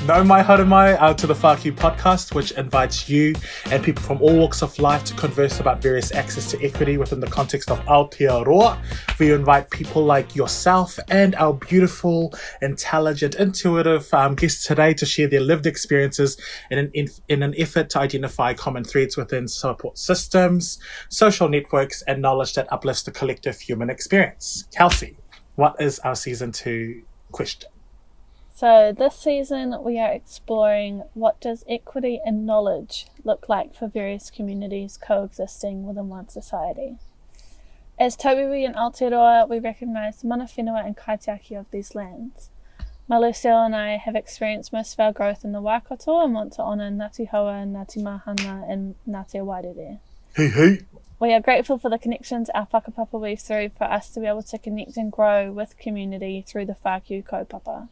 Nau Mai, Haere Mai, to the Whākī podcast, which invites you and people from all walks of life to converse about various access to equity within the context of Aotearoa. We invite people like yourself and our beautiful, intelligent, intuitive guests today to share their lived experiences in an effort to identify common threads within support systems, social networks, and knowledge that uplifts the collective human experience. Kelsey, what is our season 2 question? So this season we are exploring what does equity and knowledge look like for various communities coexisting within one society. As tauiwi in Aotearoa, we recognise the mana whenua and kaitiaki of these lands. Maluseo and I have experienced most of our growth in the Waikato and want to honour Ngāti Haua, Ngāti Mahana and Ngāti Wairere. Hey, hey. We are grateful for the connections our whakapapa weave through for us to be able to connect and grow with community through the whākī kaupapa.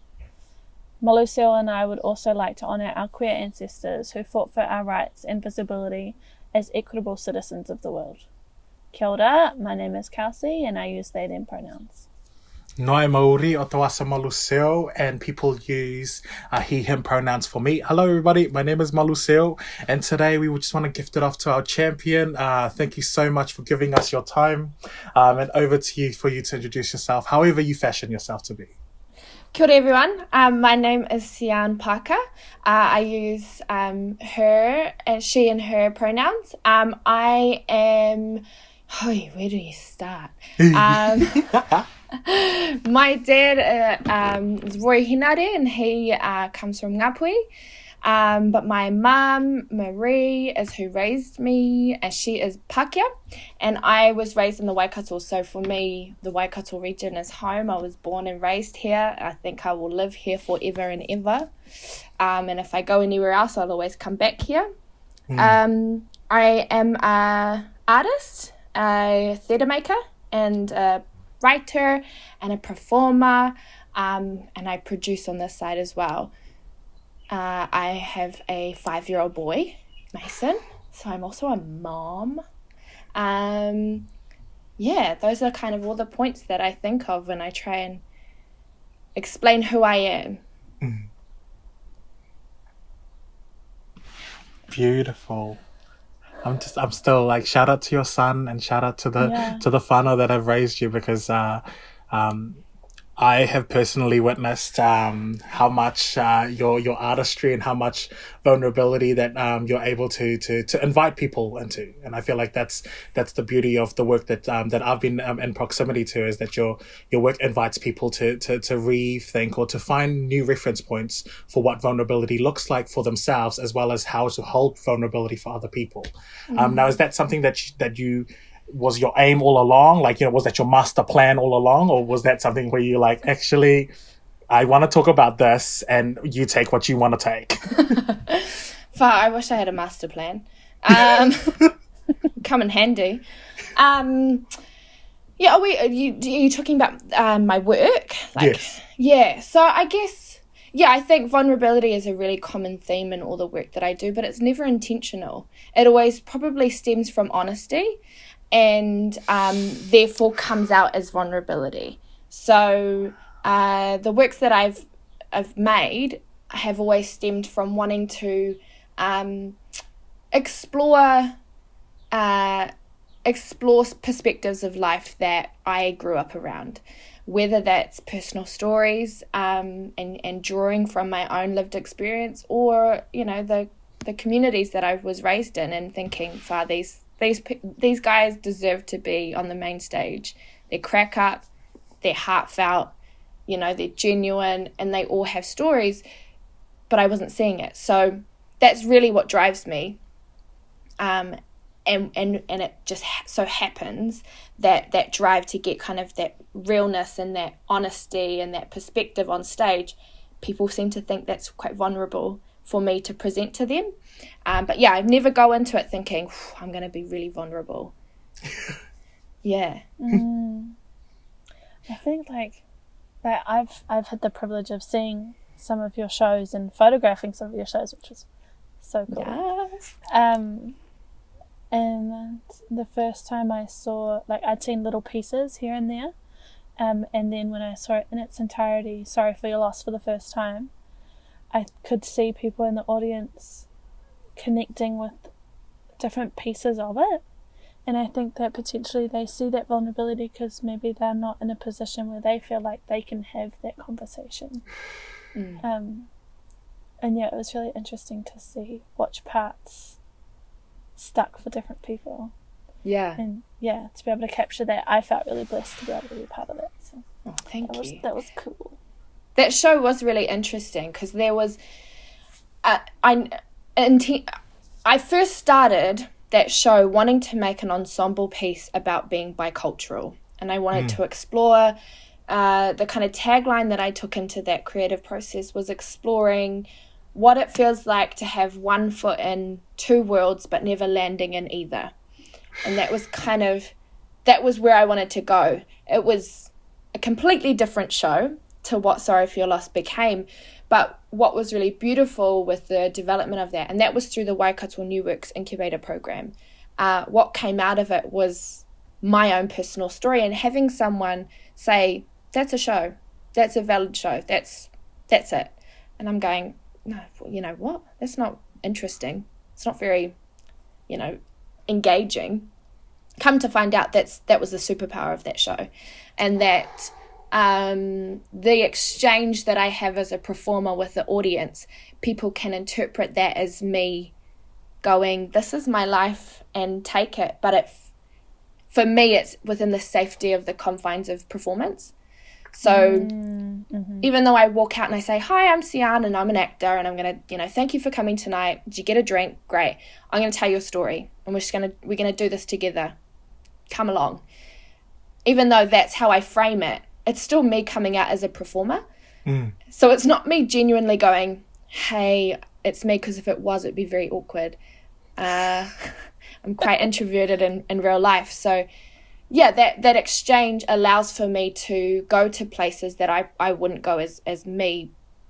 Maluseo and I would also like to honour our queer ancestors who fought for our rights and visibility as equitable citizens of the world. Kia ora, my name is Kelsey and I use they them pronouns. Noi Maori o Tawasa Maluseo, and people use he, him pronouns for me. Hello everybody, my name is Maluseo, and today we just want to gift it off to our champion. Thank you so much for giving us your time, and over to you for you to introduce yourself, however you fashion yourself to be. Kia ora everyone, my name is Cian Parker. I use her, she and her pronouns. I am... where do you start? My dad is Roy Hinare and he comes from Ngāpui. But my mum, Marie, is who raised me, and she is Pākehā. And I was raised in the Waikato, so for me, the Waikato region is home. I was born and raised here. I think I will live here forever and ever. And if I go anywhere else, I'll always come back here. I am an artist, a theatre maker, and a writer, and a performer, and I produce on this side as well. I have a 5-year-old boy, Mason, so I'm also a mom. Those are kind of all the points that I think of when I try and explain who I am. Beautiful. I'm still like, shout out to your son and shout out to the whānau that have raised you, because I have personally witnessed how much your artistry and how much vulnerability that you're able to invite people into, and I feel like that's the beauty of the work that I've been in proximity to, is that your work invites people to rethink or to find new reference points for what vulnerability looks like for themselves, as well as how to hold vulnerability for other people. Now, is that something that you was your aim all along? Like, was that your master plan all along? Or was that something where you like, actually, I want to talk about this and you take what you want to take? I wish I had a master plan. Come in handy. Are you talking about my work? Yes. Yeah, so I guess, I think vulnerability is a really common theme in all the work that I do, but it's never intentional. It always probably stems from honesty, and therefore comes out as vulnerability. So the works that I've made have always stemmed from wanting to explore perspectives of life that I grew up around, whether that's personal stories and drawing from my own lived experience, or the communities that I was raised in, and thinking, these guys deserve to be on the main stage. They're crack up, they're heartfelt, they're genuine, and they all have stories, but I wasn't seeing it. So that's really what drives me. And it just so happens that drive to get kind of that realness and that honesty and that perspective on stage, people seem to think that's quite vulnerable for me to present to them. But I never go into it thinking, I'm going to be really vulnerable. Yeah. I think that I've had the privilege of seeing some of your shows and photographing some of your shows, which was so cool. Yes. And the first time I saw, I'd seen little pieces here and there, and then when I saw it in its entirety, Sorry for Your Loss, for the first time, I could see people in the audience connecting with different pieces of it. And I think that potentially they see that vulnerability because maybe they're not in a position where they feel like they can have that conversation. And yeah, it was really interesting to watch parts stuck for different people. Yeah. And yeah, to be able to capture that, I felt really blessed to be able to be a part of it. So thank you. That was cool. That show was really interesting because there was, I first started that show wanting to make an ensemble piece about being bicultural, and I wanted to explore the kind of tagline that I took into that creative process was exploring what it feels like to have one foot in two worlds but never landing in either. And that was where I wanted to go. It was a completely different show to what Sorry for Your Loss became, but what was really beautiful with the development of that, and that was through the Waikato New Works Incubator Program, what came out of it was my own personal story, and having someone say, that's a show, that's a valid show, that's it. And I'm going, no, you know what? That's not interesting. It's not very, engaging. Come to find out that was the superpower of that show, and that the exchange that I have as a performer with the audience, people can interpret that as me going, this is my life and take it. But for me, it's within the safety of the confines of performance. So even though I walk out and I say, hi, I'm Cian and I'm an actor and I'm going to, thank you for coming tonight. Did you get a drink? Great. I'm going to tell you a story and we're going to do this together. Come along. Even though that's how I frame it, it's still me coming out as a performer. So it's not me genuinely going, hey, it's me, because if it was, it'd be very awkward. I'm quite introverted in real life. So yeah, that exchange allows for me to go to places that I wouldn't go as me,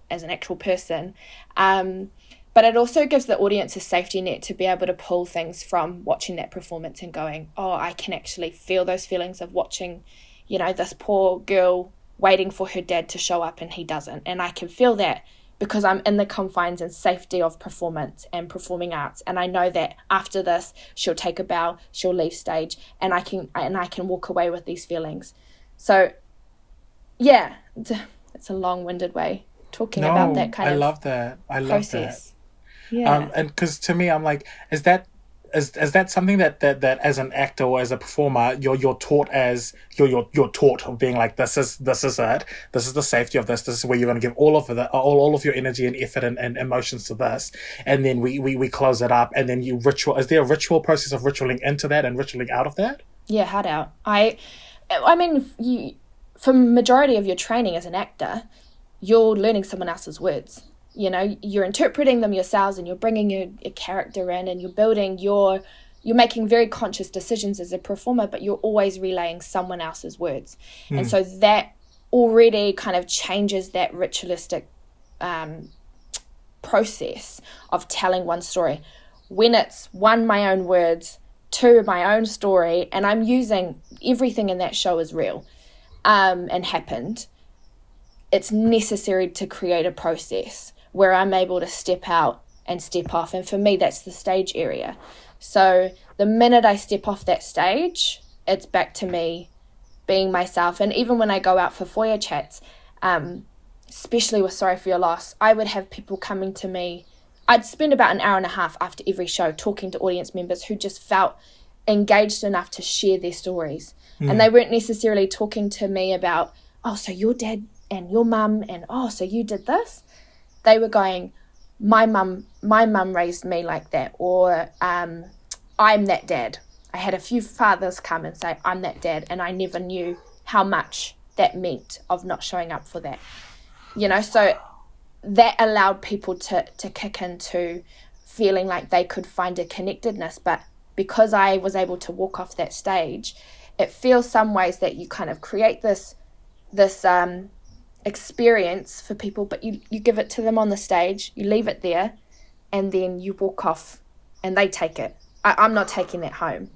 as an actual person. But it also gives the audience a safety net to be able to pull things from watching that performance and going, oh, I can actually feel those feelings of watching, this poor girl waiting for her dad to show up and he doesn't. And I can feel that because I'm in the confines and safety of performance and performing arts. And I know that after this, she'll take a bow, she'll leave stage, and I can walk away with these feelings. So yeah, it's a long-winded way talking about that kind of love that. I love process. That. Yeah. And because to me, I'm like, is that something that as an actor or as a performer you're taught you're taught of being like, this is it, this is the safety of this is where you're going to give all of your energy and effort and emotions to this, and then we close it up, and then is there a ritual process of ritualing into that and ritualing out of that? Yeah, hard out. I mean, for majority of your training as an actor, you're learning someone else's words. You're interpreting them yourselves, and you're bringing your character in, and you're making very conscious decisions as a performer, but you're always relaying someone else's words. And so that already kind of changes that ritualistic process of telling one story. When it's one, my own words, two, my own story, and I'm using everything in that show is real and happened, it's necessary to create a process where I'm able to step out and step off. And for me, that's the stage area. So the minute I step off that stage, it's back to me being myself. And even when I go out for foyer chats, especially with Sorry for Your Loss, I would have people coming to me. I'd spend about an hour and a half after every show talking to audience members who just felt engaged enough to share their stories. And they weren't necessarily talking to me about, oh, so your dad and your mum, and oh, so you did this. They were going, my mum raised me like that, or I'm that dad. I had a few fathers come and say, I'm that dad, and I never knew how much that meant of not showing up for that. So that allowed people to kick into feeling like they could find a connectedness. But because I was able to walk off that stage, it feels some ways that you kind of create this experience for people, but you give it to them on the stage, you leave it there, and then you walk off and they take it. I'm not taking that home.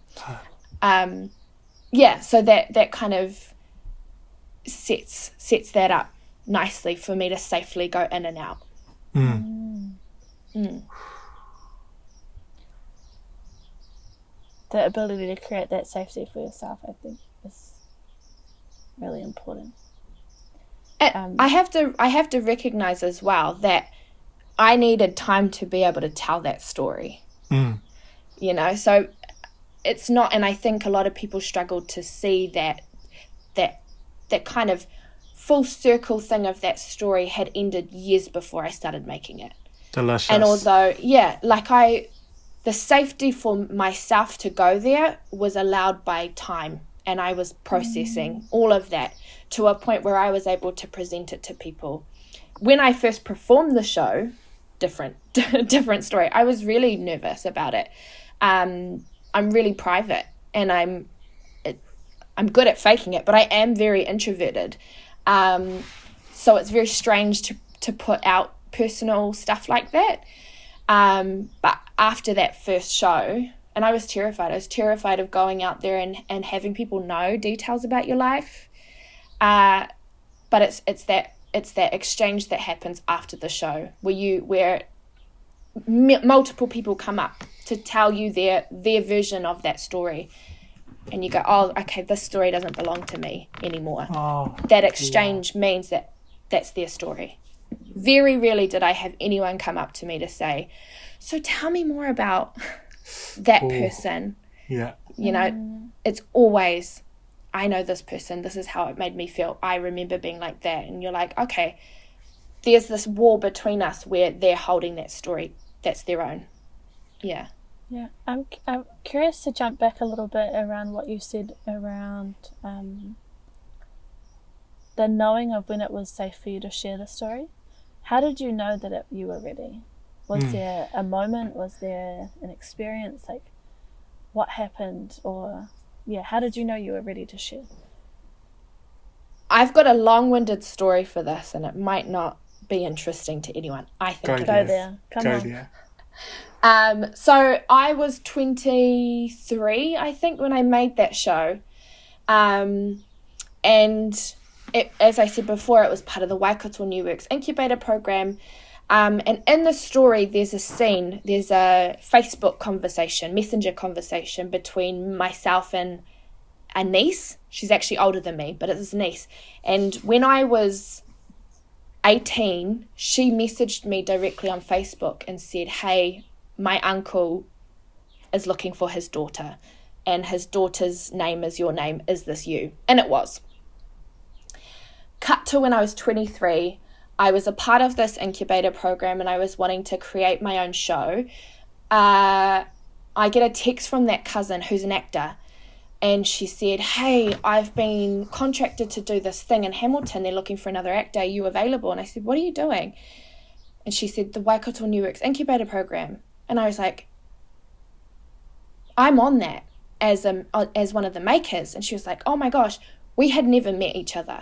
So that kind of sets that up nicely for me to safely go in and out. Mm. The ability to create that safety for yourself, I think, is really important. I have to recognize as well that I needed time to be able to tell that story. You know, so it's not, and I think a lot of people struggle to see that kind of full circle thing of that story had ended years before I started making it. Delicious. And although, the safety for myself to go there was allowed by time, and I was processing all of that to a point where I was able to present it to people. When I first performed the show, different story. I was really nervous about it. I'm really private, and I'm good at faking it, but I am very introverted. So it's very strange to put out personal stuff like that. But after that first show, and I was terrified. I was terrified of going out there and having people know details about your life. But it's that exchange that happens after the show where multiple people come up to tell you their version of that story, and you go, oh, okay, this story doesn't belong to me anymore. That exchange means that that's their story. Very rarely did I have anyone come up to me to say, so tell me more about that person. Yeah. You know, it's always, I know this person, this is how it made me feel. I remember being like that. And you're like, okay, there's this wall between us where they're holding that story. That's their own. Yeah. Yeah. I'm curious to jump back a little bit around what you said around the knowing of when it was safe for you to share the story. How did you know that you were ready? Was there a moment? Was there an experience? Like, what happened? Or, how did you know you were ready to share? I've got a long-winded story for this, and it might not be interesting to anyone. I think Go there. Come on. So I was 23, I think, when I made that show. And it, as I said before, it was part of the Waikato New Works incubator program. And in the story, there's a Facebook conversation, messenger conversation between myself and a niece. She's actually older than me, but it's a niece. And when I was 18, she messaged me directly on Facebook and said, hey, my uncle is looking for his daughter, and his daughter's name is your name. Is this you? And it was. Cut to when I was 23, I was a part of this incubator program and I was wanting to create my own show. I get a text from that cousin who's an actor, and she said, hey, I've been contracted to do this thing in Hamilton. They're looking for another actor. Are you available? And I said, what are you doing? And she said, the Waikato New Works incubator program. And I was like, I'm on that as one of the makers. And she was like, oh my gosh, we had never met each other.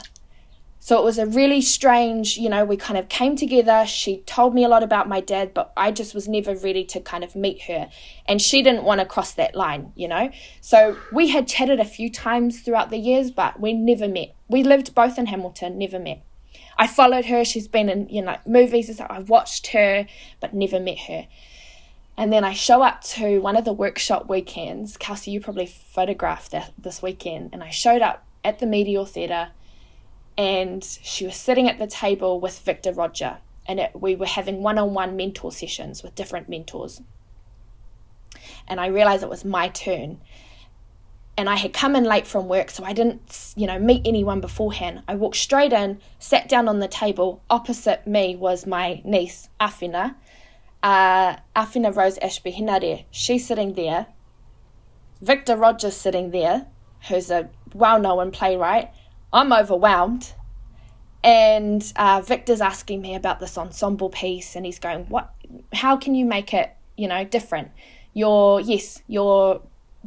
So it was a really strange, we kind of came together. She told me a lot about my dad, but I just was never ready to kind of meet her. And she didn't want to cross that line, So we had chatted a few times throughout the years, but we never met. We lived both in Hamilton, never met. I followed her. She's been in, movies and stuff. I watched her, but never met her. And then I show up to one of the workshop weekends. Kelsey, you probably photographed this weekend. And I showed up at the Medial Theatre, and she was sitting at the table with Victor Roger, and we were having one-on-one mentor sessions with different mentors. And I realized it was my turn. And I had come in late from work, so I didn't, meet anyone beforehand. I walked straight in, sat down on the table. Opposite me was my niece, Awhina. Awhina Rose Ashby Hinare. She's sitting there. Victor Roger's sitting there, who's a well-known playwright. I'm overwhelmed, and Victor's asking me about this ensemble piece, and he's going, how can you make it, different? You're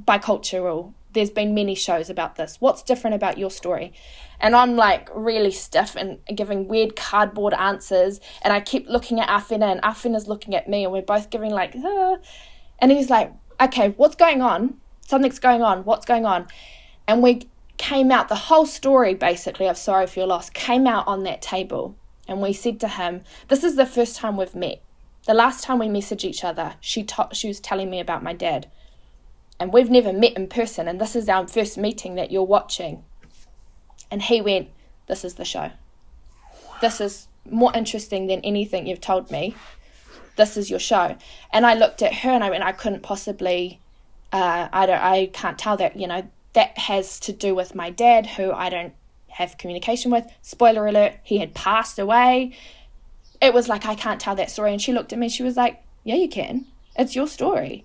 bicultural. There's been many shows about this. What's different about your story? And I'm like really stiff and giving weird cardboard answers, and I keep looking at Awhina, and Awhina's looking at me, and we're both giving like, and he's like, okay, what's going on? Something's going on. What's going on? And we came out, the whole story basically of Sorry for Your Loss came out on that table. and we said to him, this is the first time we've met. The last time we messaged each other, she was telling me about my dad. And we've never met in person, and this is our first meeting that you're watching. And he went, this is the show. This is more interesting than anything you've told me. This is your show. And I looked at her and I went, I couldn't possibly, I can't tell that, that has to do with my dad, who I don't have communication with. Spoiler alert, he had passed away. It was like, I can't tell that story. And she looked at me, she was like, yeah, you can. It's your story.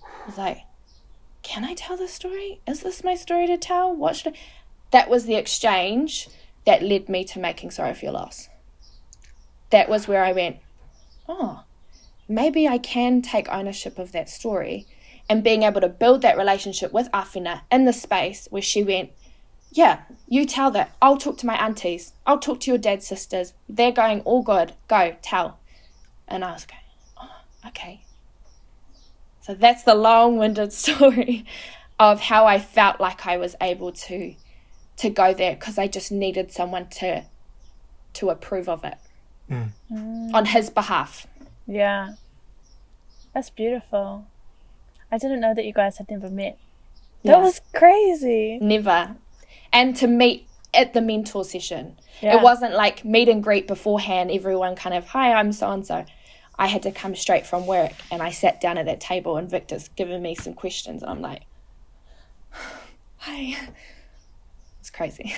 I was like, can I tell this story? Is this my story to tell? What should I? That was the exchange that led me to making Sorry for Your Loss. That was where I went, oh, maybe I can take ownership of that story, and being able to build that relationship with Awhina in the space where she went, yeah, you tell that. I'll talk to my aunties. I'll talk to your dad's sisters. They're going all good. Go, tell. And I was going, oh, okay. So that's the long-winded story of how I felt like I was able to go there, because I just needed someone to approve of it on his behalf. Yeah. That's beautiful. I didn't know that you guys had never met. Yeah. That was crazy. Never. And to meet at the mentor session. Yeah. It wasn't like meet and greet beforehand, everyone kind of, hi, I'm so-and-so. I had to come straight from work, and I sat down at that table, and Victor's given me some questions, and I'm like, hi. It's crazy.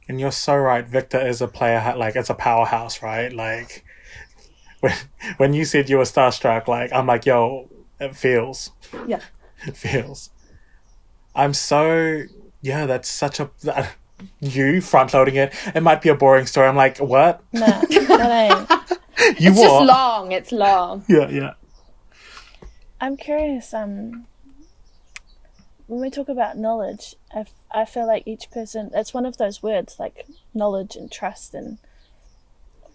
And you're so right. Victor is a player, like, it's a powerhouse, right? Like, when you said you were starstruck, like, I'm like, yo, it feels. Yeah. It feels. I'm so, yeah, that's such a, you front-loading it. It might be a boring story. I'm like, what? No, that ain't. You it's what? just long. It's long. Yeah. I'm curious, when we talk about knowledge, I feel like each person, it's one of those words like knowledge and trust and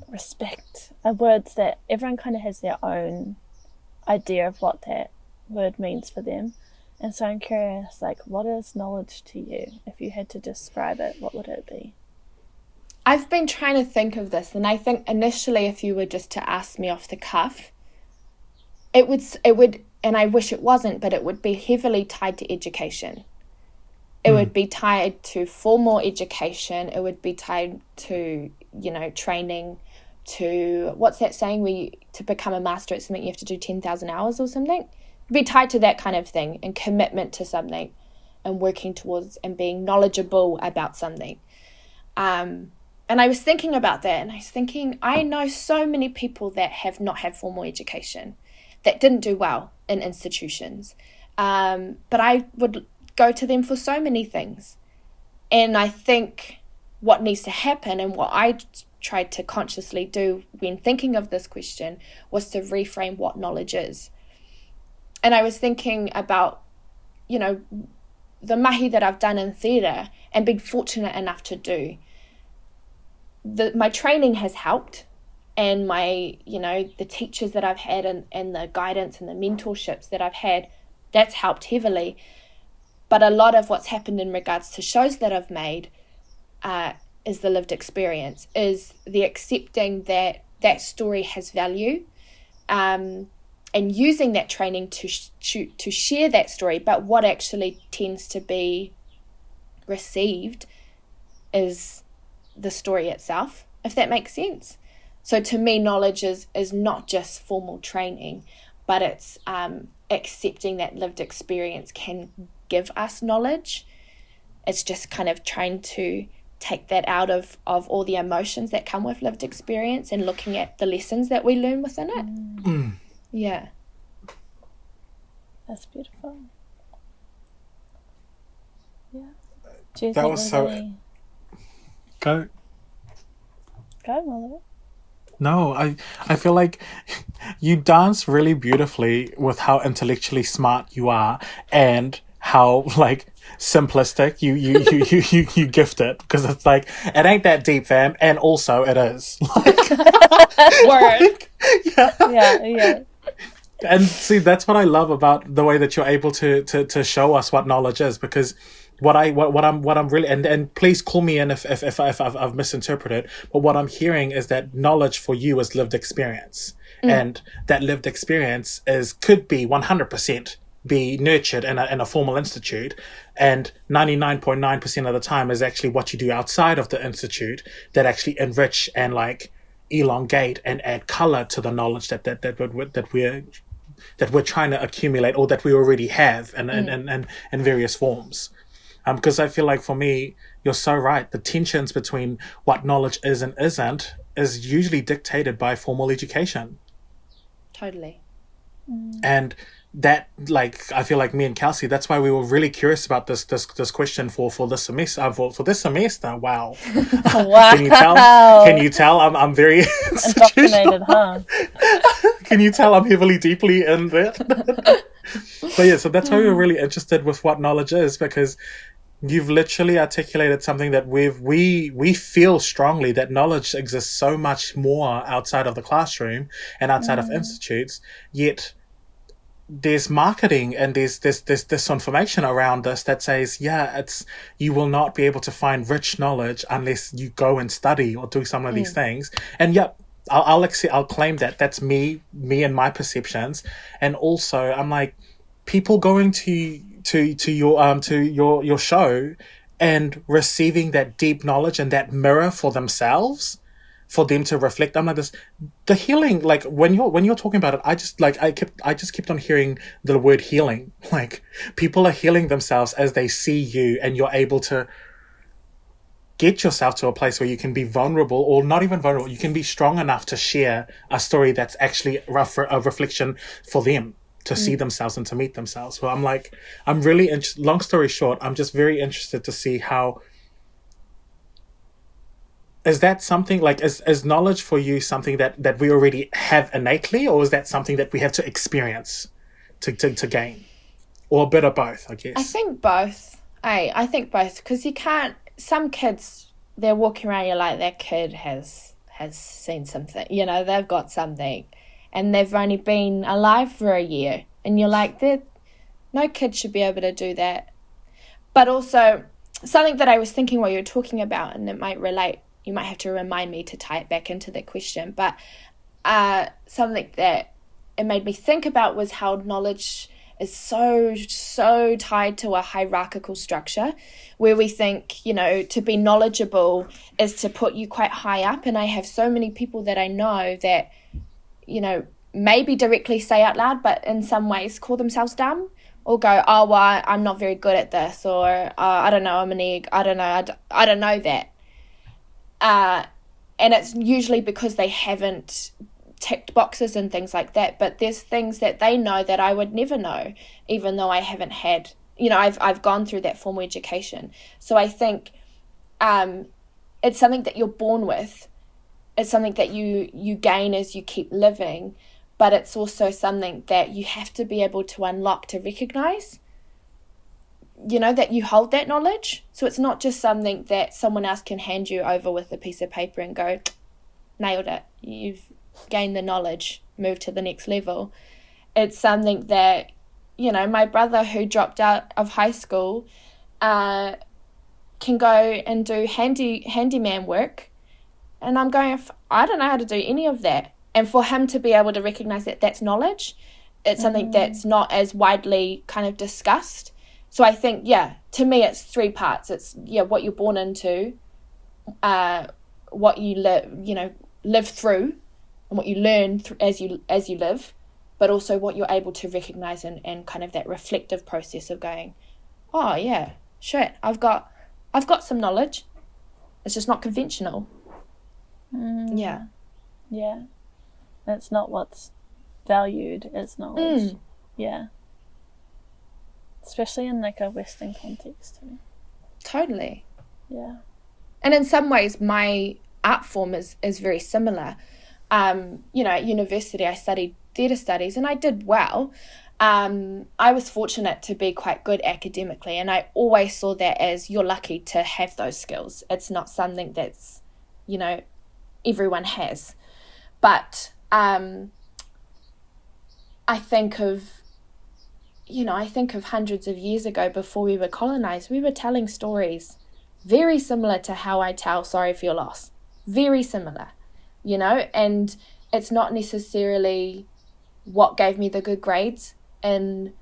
respect are words that everyone kind of has their own idea of what that word means for them. And so I'm curious, like, what is knowledge to you? If you had to describe it, what would it be? I've been trying to think of this, and I think initially if you were just to ask me off the cuff, it would, and I wish it wasn't, but it would be heavily tied to education. It would be tied to formal education. It would be tied to, training, to, what's that saying, to become a master at something you have to do 10,000 hours or something? It'd be tied to that kind of thing, and commitment to something, and working towards and being knowledgeable about something. And I was thinking about that, and I was thinking, I know so many people that have not had formal education, that didn't do well in institutions. But I would go to them for so many things. And I think what needs to happen, and what I tried to consciously do when thinking of this question, was to reframe what knowledge is. And I was thinking about, the mahi that I've done in theatre and been fortunate enough to do. My training has helped, and my, the teachers that I've had, and the guidance and the mentorships that I've had, that's helped heavily. But a lot of what's happened in regards to shows that I've made is the lived experience, is the accepting that that story has value, and using that training to share that story. But what actually tends to be received is the story itself, if that makes sense. So to me, knowledge is not just formal training, but it's accepting that lived experience can give us knowledge. It's just kind of trying to take that out of all the emotions that come with lived experience, and looking at the lessons that we learn within it. Yeah. That's beautiful. Yeah. Do you That think was there's so... any... Go, Mother. No, I feel like you dance really beautifully with how intellectually smart you are, and how, like, simplistic you gift it, because it's like, it ain't that deep, fam, and also it is. Word. Yeah. And see, that's what I love about the way that you're able to show us what knowledge is, because what I'm really, and please call me in if I've misinterpreted, but what I'm hearing is that knowledge for you is lived experience, and that lived experience could be 100% be nurtured in a formal institute, and 99.9% of the time is actually what you do outside of the institute that actually enrich and like elongate and add color to the knowledge that we're trying to accumulate, or that we already have in various forms. Because I feel like, for me, you're so right. The tensions between what knowledge is and isn't is usually dictated by formal education. Totally. And that, like, I feel like me and Kelsey, that's why we were really curious about this question for this semester. For this semester, wow. Wow. Can you tell? I'm very Indoctrinated, huh? Can you tell I'm deeply in that? But yeah, so that's why we're really interested with what knowledge is, because you've literally articulated something that we feel strongly, that knowledge exists so much more outside of the classroom and outside of institutes, yet there's marketing and there's this information around this that says, you will not be able to find rich knowledge unless you go and study or do some of these things. And I'll claim that that's me and my perceptions. And also, I'm like, people going to your show and receiving that deep knowledge and that mirror for themselves, for them to reflect. I'm like, the healing, like when you're talking about it, I just kept on hearing the word healing. Like, people are healing themselves as they see you, and you're able to get yourself to a place where you can be vulnerable, or not even vulnerable, you can be strong enough to share a story that's actually a reflection for them to see themselves and to meet themselves. Well, I'm really long story short, I'm just very interested to see how, is that something like, is knowledge for you something that we already have innately, or is that something that we have to experience to gain, or a bit of both, I guess? I think both. I think both, because you can't. Some kids, they're walking around, you're like, that kid has seen something, they've got something, and they've only been alive for a year, and you're like, no kid should be able to do that. But also, something that I was thinking while you were talking about, and it might relate, you might have to remind me to tie it back into that question, but something that it made me think about was how knowledge is so tied to a hierarchical structure, where we think, to be knowledgeable is to put you quite high up. And I have so many people that I know that, maybe directly say out loud, but in some ways call themselves dumb, or go, oh, well, I'm not very good at this, or I don't know, I'm an egg, I don't know, I don't know that. And it's usually because they haven't ticked boxes and things like that, but there's things that they know that I would never know, even though I haven't had, I've gone through that formal education. So I think it's something that you're born with. It's something that you gain as you keep living, but it's also something that you have to be able to unlock to recognize, that you hold that knowledge. So it's not just something that someone else can hand you over with a piece of paper and go, nailed it, you've gained the knowledge, move to the next level. It's something that, my brother, who dropped out of high school, can go and do handyman work, and I'm going, I don't know how to do any of that. And for him to be able to recognize that that's knowledge, it's something that's not as widely kind of discussed. So I think, to me, it's three parts. It's, what you're born into, what you live through, and what you learn as you live, but also what you're able to recognize and kind of that reflective process of going, oh yeah, shit, I've got some knowledge. It's just not conventional. Yeah. That's not what's valued as knowledge. Yeah. Especially in like a Western context too. Totally. Yeah. And in some ways my art form is very similar. At university I studied theatre studies and I did well. I was fortunate to be quite good academically, and I always saw that as, you're lucky to have those skills. It's not something that's, everyone has. But I think of I think of hundreds of years ago before we were colonized, we were telling stories very similar to how I tell sorry for your loss. Very similar, and it's not necessarily what gave me the good grades in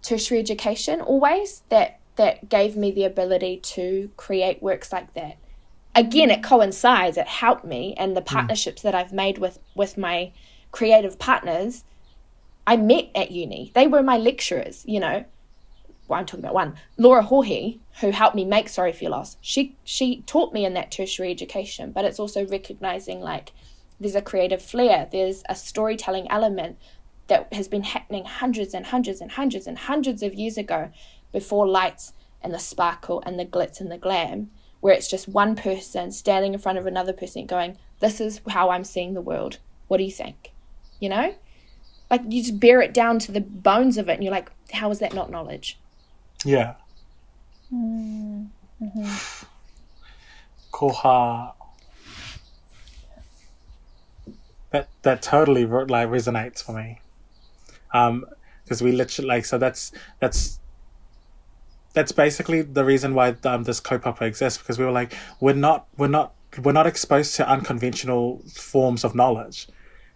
tertiary education always that gave me the ability to create works like that. Again, it coincides, it helped me, and the partnerships that I've made with my creative partners, I met at uni. They were my lecturers, Well, I'm talking about one. Laura Hohe, who helped me make Sorry for Your Loss, she taught me in that tertiary education, but it's also recognizing like there's a creative flair, there's a storytelling element that has been happening hundreds and hundreds and hundreds and hundreds of years ago before lights and the sparkle and the glitz and the glam, where it's just one person standing in front of another person going, this is how I'm seeing the world. What do you think? Like you just bear it down to the bones of it and you're like, how is that not knowledge? Yeah. Koha. That totally like resonates for me. Because we literally so that's basically the reason why this kaupapa exists, because we were like, we're not exposed to unconventional forms of knowledge.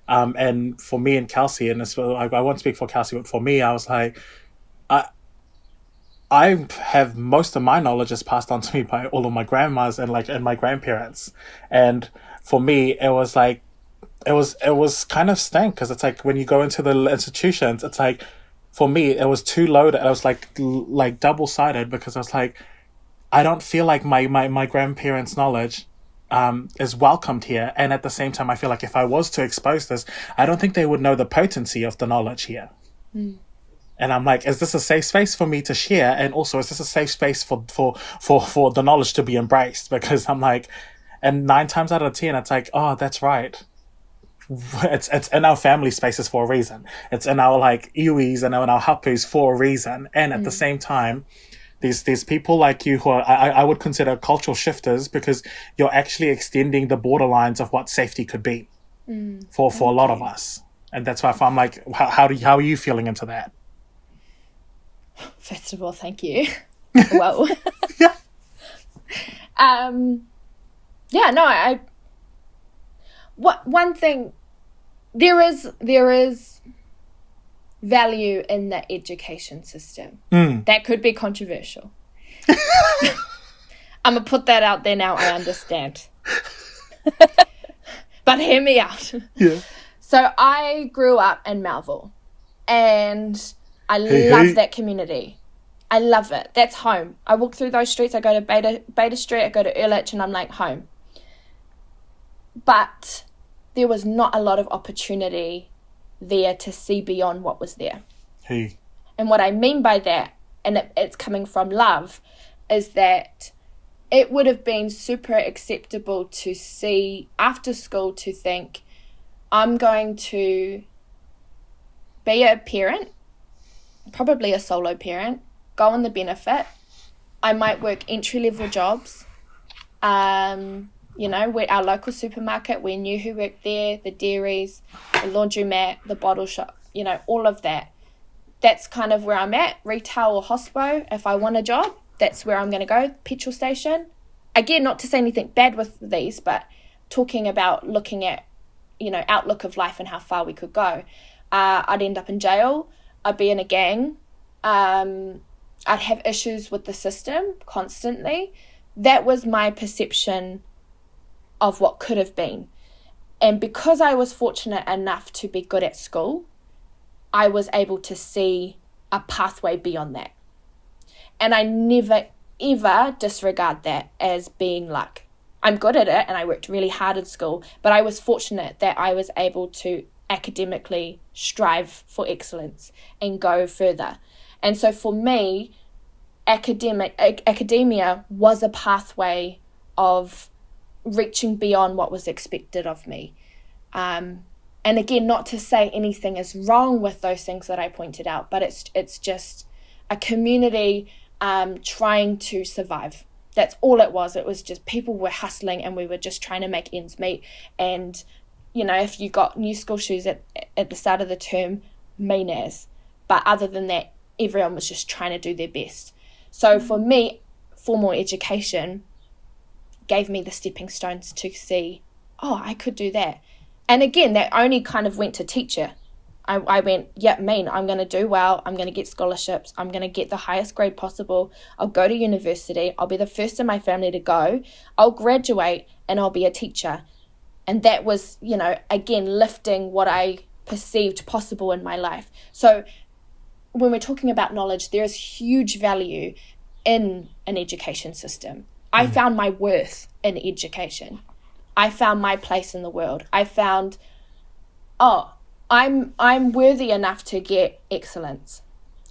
And for me and Kelsey, and I won't speak for Kelsey, but for me, I was like, I have most of my knowledge is passed on to me by all of my grandmas and my grandparents. And for me, it was like, it was kind of stank, because it's like when you go into the institutions, it's like, for me, it was too loaded. I was like double-sided, because I was like, I don't feel like my grandparents' knowledge is welcomed here. And at the same time, I feel like if I was to expose this, I don't think they would know the potency of the knowledge here. And I'm like, is this a safe space for me to share? And also, is this a safe space for the knowledge to be embraced? Because I'm like, and 9 times out of 10, it's like, oh, that's right. It's in our family spaces for a reason. It's in our like iwis and in our hapus for a reason. And at the same time, there's people like you who are, I would consider cultural shifters, because you're actually extending the borderlines of what safety could be for a lot of us. And that's why I'm like, how are you feeling into that? First of all, thank you. Well, one thing, there is value in the education system. That could be controversial. I'm gonna put that out there now. I understand. But hear me out. Yeah. So I grew up in Melville, and I love that community. I love it. That's home. I walk through those streets. I go to Beta Street. I go to Erlich, and I'm like, home. But there was not a lot of opportunity there to see beyond what was there. And what I mean by that, and it's coming from love, is that it would have been super acceptable to see after school to think, I'm going to be a parent, probably a solo parent, go on the benefit. I might work entry-level jobs. We're our local supermarket, we knew who worked there, the dairies, the laundromat, the bottle shop, all of that. That's kind of where I'm at, retail or hospo. If I want a job, that's where I'm going to go, petrol station. Again, not to say anything bad with these, but talking about looking at, outlook of life and how far we could go. I'd end up in jail. I'd be in a gang. I'd have issues with the system constantly. That was my perception of what could have been. And because I was fortunate enough to be good at school, I was able to see a pathway beyond that. And I never, ever disregard that as being luck. I'm good at it and I worked really hard at school, but I was fortunate that I was able to academically strive for excellence and go further. And so for me, academia was a pathway of reaching beyond what was expected of me. And again, not to say anything is wrong with those things that I pointed out, but it's just a community trying to survive. That's all it was. It was just people were hustling and we were just trying to make ends meet. And, if you got new school shoes at the start of the term, mean as. But other than that, everyone was just trying to do their best. So for me, formal education gave me the stepping stones to see, oh, I could do that. And again, that only kind of went to teacher. I went, I'm going to do well. I'm going to get scholarships. I'm going to get the highest grade possible. I'll go to university. I'll be the first in my family to go. I'll graduate and I'll be a teacher. And that was, again, lifting what I perceived possible in my life. So when we're talking about knowledge, there is huge value in an education system. I found my worth in education. I found my place in the world. I found, I'm worthy enough to get excellence.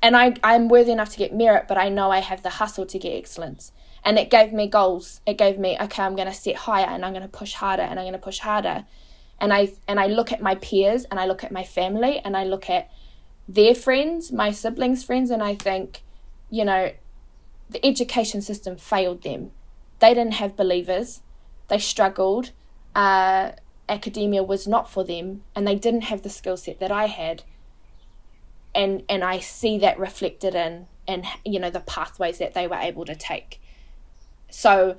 And I'm worthy enough to get merit, but I know I have the hustle to get excellence. And it gave me goals. It gave me, okay, I'm going to set higher and I'm going to push harder and I'm going to push harder. And I look at my peers and I look at my family and I look at their friends, my siblings' friends, and I think, the education system failed them. They didn't have believers. They struggled. Academia was not for them, and they didn't have the skill set that I had. And I see that reflected in the pathways that they were able to take. So,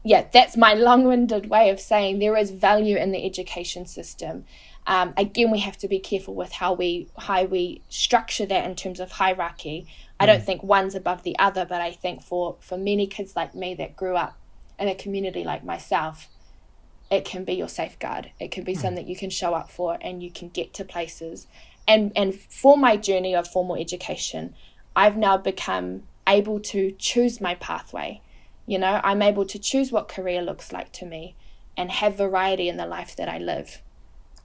that's my long-winded way of saying there is value in the education system. Again, we have to be careful with how we structure that in terms of hierarchy. I don't think one's above the other, but I think for many kids like me that grew up in a community like myself, it can be your safeguard. It can be something that you can show up for and you can get to places. And for my journey of formal education, I've now become able to choose my pathway. I'm able to choose what career looks like to me and have variety in the life that I live.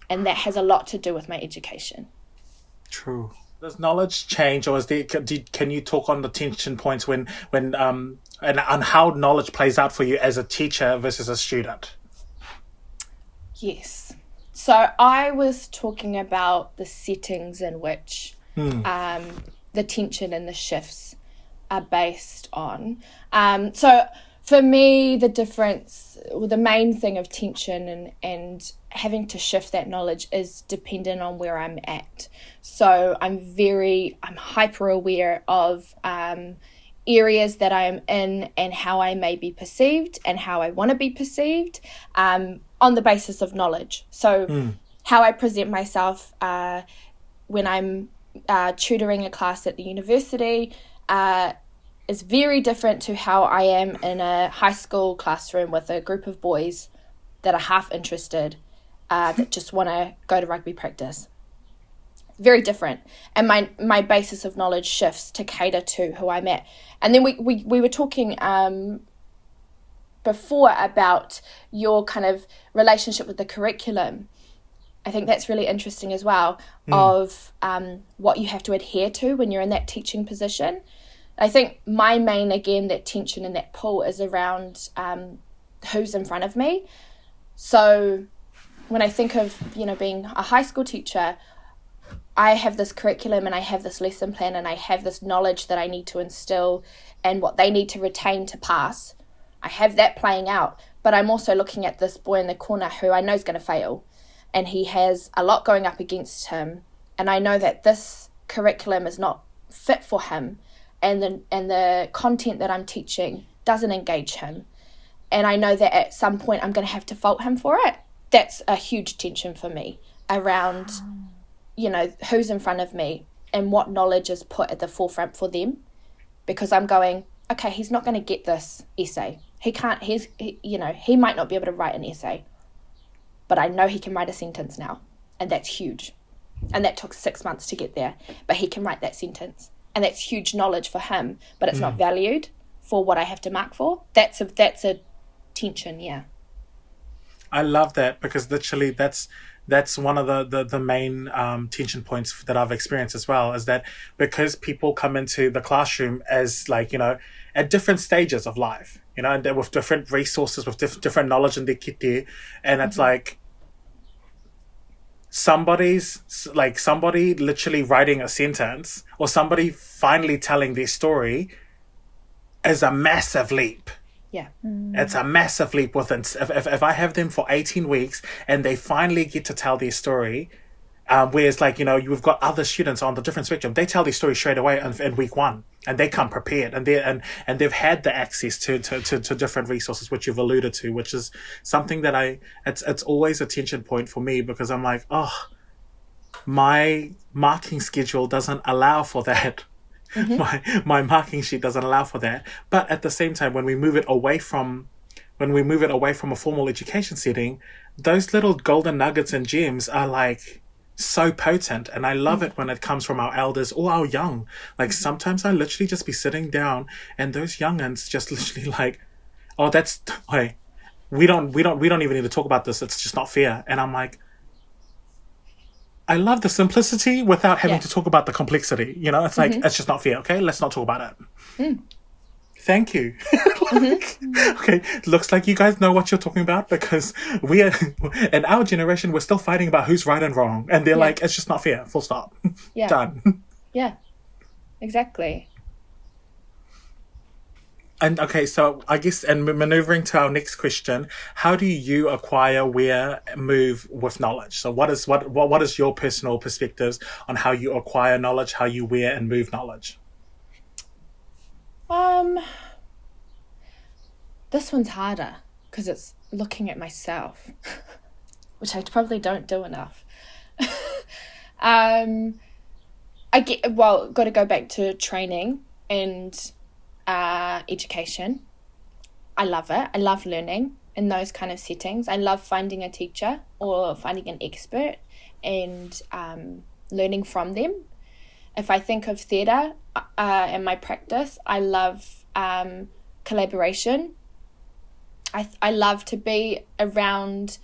And that has a lot to do with my education. True. Does knowledge change, or can you talk on the tension points when and how knowledge plays out for you as a teacher versus a student? Yes. So I was talking about the settings in which the tension and the shifts are based on. So for me, the main thing of tension and having to shift that knowledge is dependent on where I'm at. So I'm hyper aware of areas that I am in and how I may be perceived and how I want to be perceived on the basis of knowledge. So how I present myself when I'm tutoring a class at the university is very different to how I am in a high school classroom with a group of boys that are half interested, that just want to go to rugby practice. Very different. And my basis of knowledge shifts to cater to who I'm at. And then we were talking before about your kind of relationship with the curriculum. I think that's really interesting as well, of what you have to adhere to when you're in that teaching position. I think my main, again, that tension and that pull is around who's in front of me. So when I think of, being a high school teacher, I have this curriculum and I have this lesson plan and I have this knowledge that I need to instill and what they need to retain to pass. I have that playing out, but I'm also looking at this boy in the corner who I know is going to fail, and he has a lot going up against him, and I know that this curriculum is not fit for him, and the content that I'm teaching doesn't engage him, and I know that at some point I'm going to have to fault him for it. That's a huge tension for me around who's in front of me and what knowledge is put at the forefront for them, because I'm going, okay, he's not going to get this essay. He might not be able to write an essay, but I know he can write a sentence now, and that's huge. And that took 6 months to get there, but he can write that sentence, and that's huge knowledge for him, but it's not valued for what I have to mark for. That's a tension, yeah. I love that, because literally that's one of the main tension points that I've experienced as well, is that because people come into the classroom as at different stages of life, and they're with different resources, with different knowledge in their kite, and it's like somebody literally writing a sentence or somebody finally telling their story is a massive leap. Yeah. It's a massive leap within. If I have them for 18 weeks and they finally get to tell their story, Whereas, like, you've got other students on the different spectrum. They tell these stories straight away in week one, and they come prepared, and they've had the access to different resources, which you've alluded to, which is something that it's always a tension point for me, because I'm like, oh, my marking schedule doesn't allow for that. My marking sheet doesn't allow for that. But at the same time, when we move it away from a formal education setting, those little golden nuggets and gems are like so potent, and I love it when it comes from our elders or our young. Like, sometimes I literally just be sitting down, and those young'uns just literally like, oh, that's, hey, we don't even need to talk about this. It's just not fair. And I'm like, I love the simplicity without having to talk about the complexity. It's like, it's just not fair. Okay, let's not talk about it. Thank you. Okay, looks like you guys know what you're talking about, because we are, in our generation, we're still fighting about who's right and wrong. And they're like, it's just not fair. Full stop. Yeah. Done. Yeah, exactly. And okay, so I guess, and maneuvering to our next question, how do you acquire, wear, move with knowledge? So what is your personal perspectives on how you acquire knowledge, how you wear and move knowledge? This one's harder because it's looking at myself, which I probably don't do enough. Got to go back to training and education. I love it. I love learning in those kind of settings. I love finding a teacher or finding an expert and learning from them. If I think of theatre and my practice, I love collaboration. I love to be around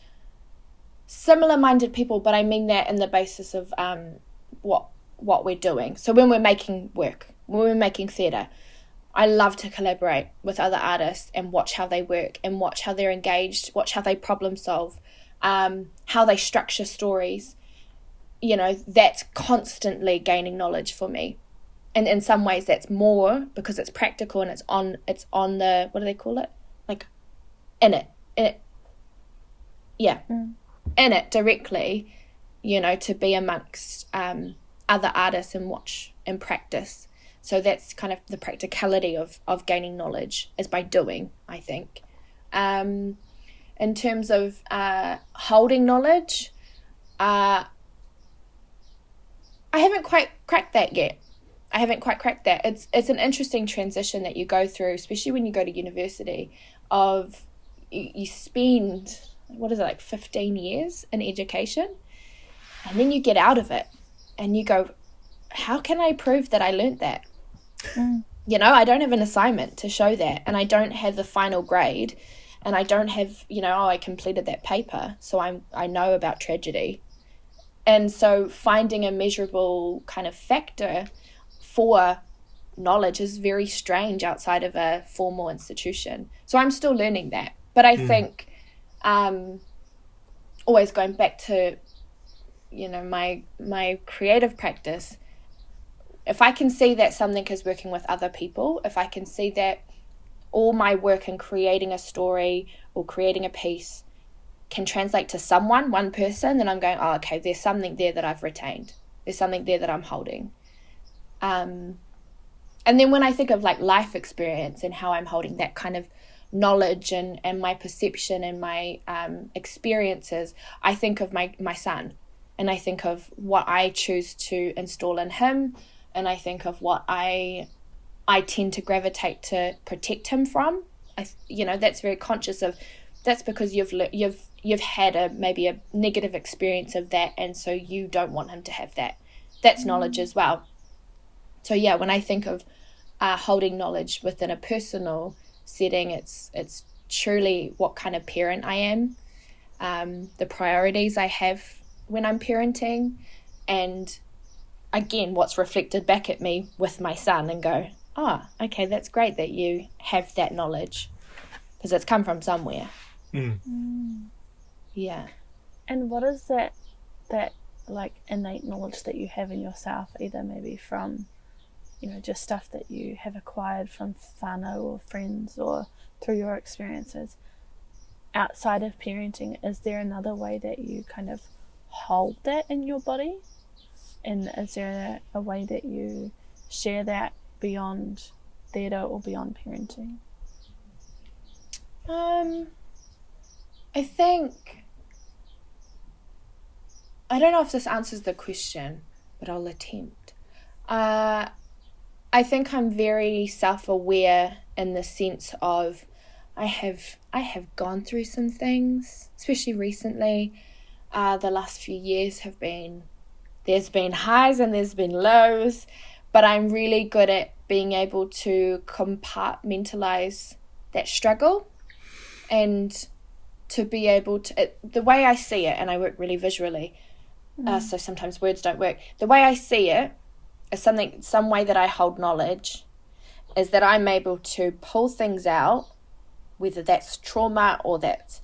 similar-minded people, but I mean that in the basis of what we're doing. So when we're making work, when we're making theatre, I love to collaborate with other artists and watch how they work and watch how they're engaged, watch how they problem solve, how they structure stories. That's constantly gaining knowledge for me. And in some ways that's more because it's practical and it's on the, what do they call it? Like in it. Yeah. In it directly, to be amongst other artists and watch and practice. So that's kind of the practicality of gaining knowledge, is by doing, I think. In terms of holding knowledge, I haven't quite cracked that yet. It's an interesting transition that you go through, especially when you go to university, of you spend, 15 years in education, and then you get out of it and you go, how can I prove that I learned that? I don't have an assignment to show that, and I don't have the final grade, and I don't have, I completed that paper, so I know about tragedy. And so finding a measurable kind of factor for knowledge is very strange outside of a formal institution. So I'm still learning that. But I think always going back to, my creative practice, if I can see that something is working with other people, if I can see that all my work in creating a story or creating a piece can translate to one person, then I'm going, oh, okay, there's something there that I've retained. There's something there that I'm holding. And then when I think of like life experience and how I'm holding that kind of knowledge and my perception and my experiences, I think of my son, and I think of what I choose to install in him, and I think of what I tend to gravitate to protect him from. That's very conscious of. That's because you've had maybe a negative experience of that, and so you don't want him to have that. That's knowledge as well. So yeah, when I think of holding knowledge within a personal setting, it's truly what kind of parent I am, the priorities I have when I'm parenting, and again, what's reflected back at me with my son, and go, oh, okay, that's great that you have that knowledge, because it's come from somewhere. Yeah. And what is that like innate knowledge that you have in yourself, either maybe from just stuff that you have acquired from whanau or friends or through your experiences outside of parenting? Is there another way that you kind of hold that in your body? And is there a way that you share that beyond theatre or beyond parenting? I think, I don't know if this answers the question, but I'll attempt. I think I'm very self-aware in the sense of I have gone through some things, especially recently. The last few years there's been highs and there's been lows, but I'm really good at being able to compartmentalize that struggle and to be able to, the way I see it, and I work really visually, so sometimes words don't work. The way I see it is some way that I hold knowledge is that I'm able to pull things out, whether that's trauma or that's,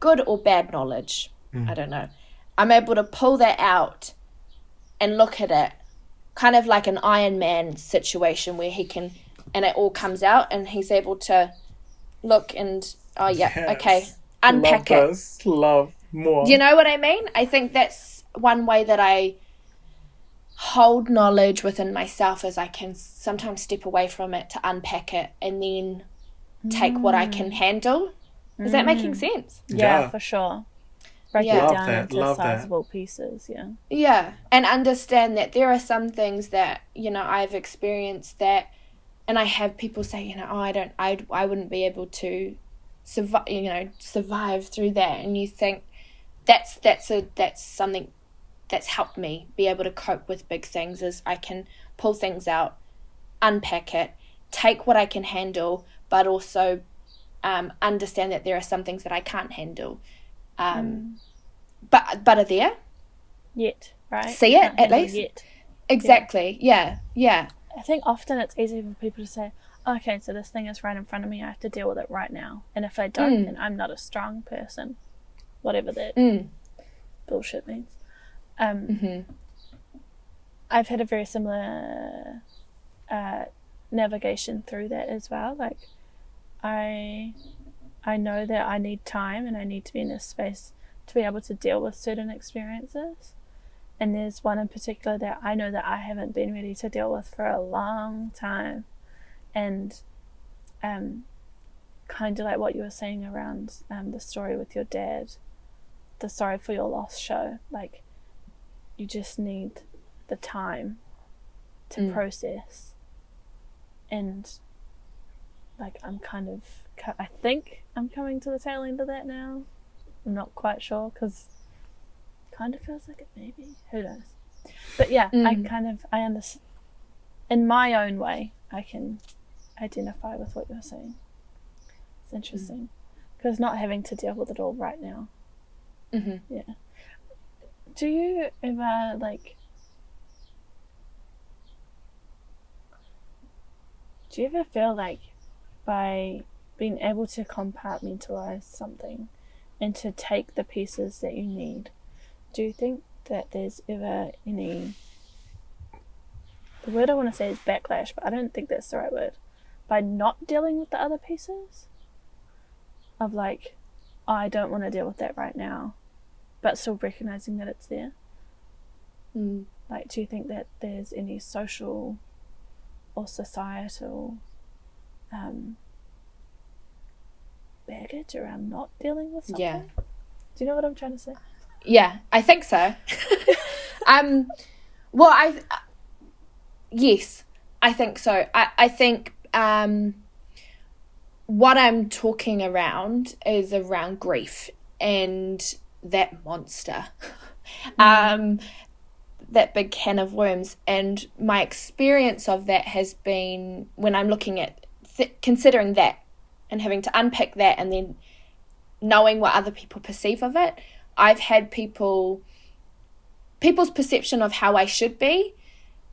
good or bad knowledge. I don't know. I'm able to pull that out and look at it kind of like an Iron Man situation where he can, and it all comes out and he's able to look and, okay, unpack Love more. You know what I mean? I think that's one way that I hold knowledge within myself, is I can sometimes step away from it to unpack it and then take what I can handle. Is that making sense? Yeah, for sure. Break it down into sizable pieces, Yeah, and understand that there are some things that, I've experienced that, and I have people say, I wouldn't be able to survive through that, and you think that's something that's helped me be able to cope with big things, is I can pull things out, unpack it, take what I can handle, but also understand that there are some things that I can't handle. But are there yet, right? See it at least yet. Exactly. Yeah. I think often it's easy for people to say, okay, so this thing is right in front of me, I have to deal with it right now, and if I don't, then I'm not a strong person, whatever that bullshit means. I've had a very similar navigation through that as well. Like, I know that I need time and I need to be in a space to be able to deal with certain experiences. And there's one in particular that I know that I haven't been ready to deal with for a long time. And kind of like what you were saying around the story with your dad, the Sorry for Your Loss show. Like, you just need the time to process. And like, I think I'm coming to the tail end of that now. I'm not quite sure, because it kind of feels like it maybe. Who knows? But yeah, I understand. In my own way, I can identify with what you're saying. It's interesting. Because not having to deal with it all right now. Yeah. Do you ever, feel like by being able to compartmentalize something and to take the pieces that you need, do you think that there's ever any, the word I want to say is backlash, but I don't think that's the right word, by not dealing with the other pieces? Of like, I don't want to deal with that right now, but still recognizing that it's there. Like, do you think that there's any social or societal baggage around not dealing with something? Yeah. Do you know what I'm trying to say? Yeah, I think so. Yes, I think so. I think what I'm talking around is around grief and that monster, that big can of worms. And my experience of that has been, when I'm looking at considering that and having to unpick that and then knowing what other people perceive of it, I've had people's perception of how I should be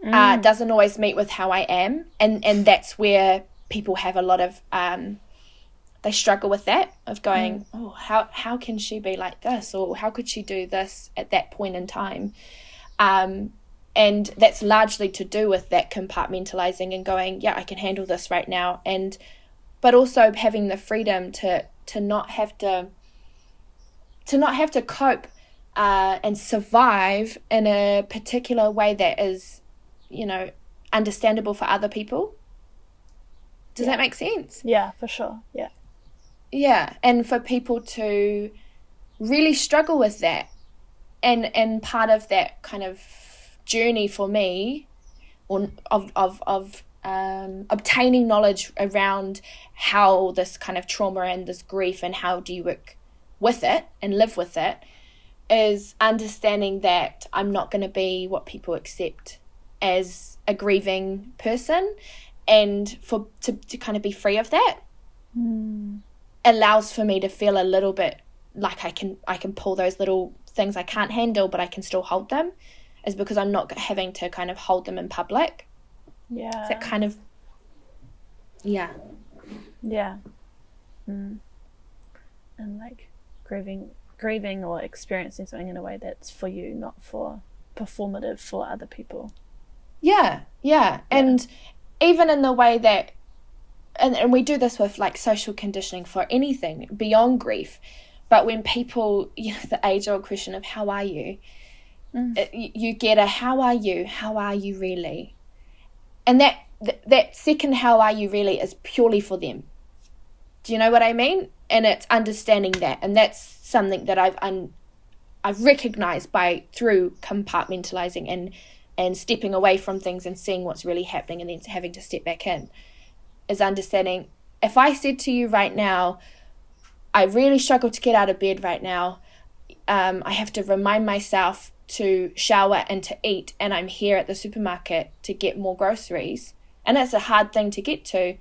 doesn't always meet with how I am, and that's where people have a lot of they struggle with that, of going, oh, how can she be like this, or how could she do this at that point in time, and that's largely to do with that compartmentalizing and going, yeah, I can handle this right now, but also having the freedom to not have to cope and survive in a particular way that is, understandable for other people. Does that make sense? Yeah, for sure. Yeah. Yeah, and for people to really struggle with that. And part of that kind of journey for me, or of obtaining knowledge around how this kind of trauma and this grief and how do you work with it and live with it, is understanding that I'm not going to be what people accept as a grieving person, and to kind of be free of that allows for me to feel a little bit like I can pull those little things I can't handle, but I can still hold them, is because I'm not having to kind of hold them in public. Yeah. That kind of, yeah. And like grieving or experiencing something in a way that's for you, not for performative for other people. Yeah. And even in the way that, and we do this with like social conditioning for anything beyond grief, but when people, the age-old question of how are you, you get a how are you really? And that second how are you really is purely for them. Do you know what I mean? And it's understanding that, and that's something that I've recognized through compartmentalizing and stepping away from things and seeing what's really happening, and then having to step back in, is understanding, if I said to you right now, I really struggle to get out of bed right now, I have to remind myself to shower and to eat, and I'm here at the supermarket to get more groceries, and it's a hard thing to get to,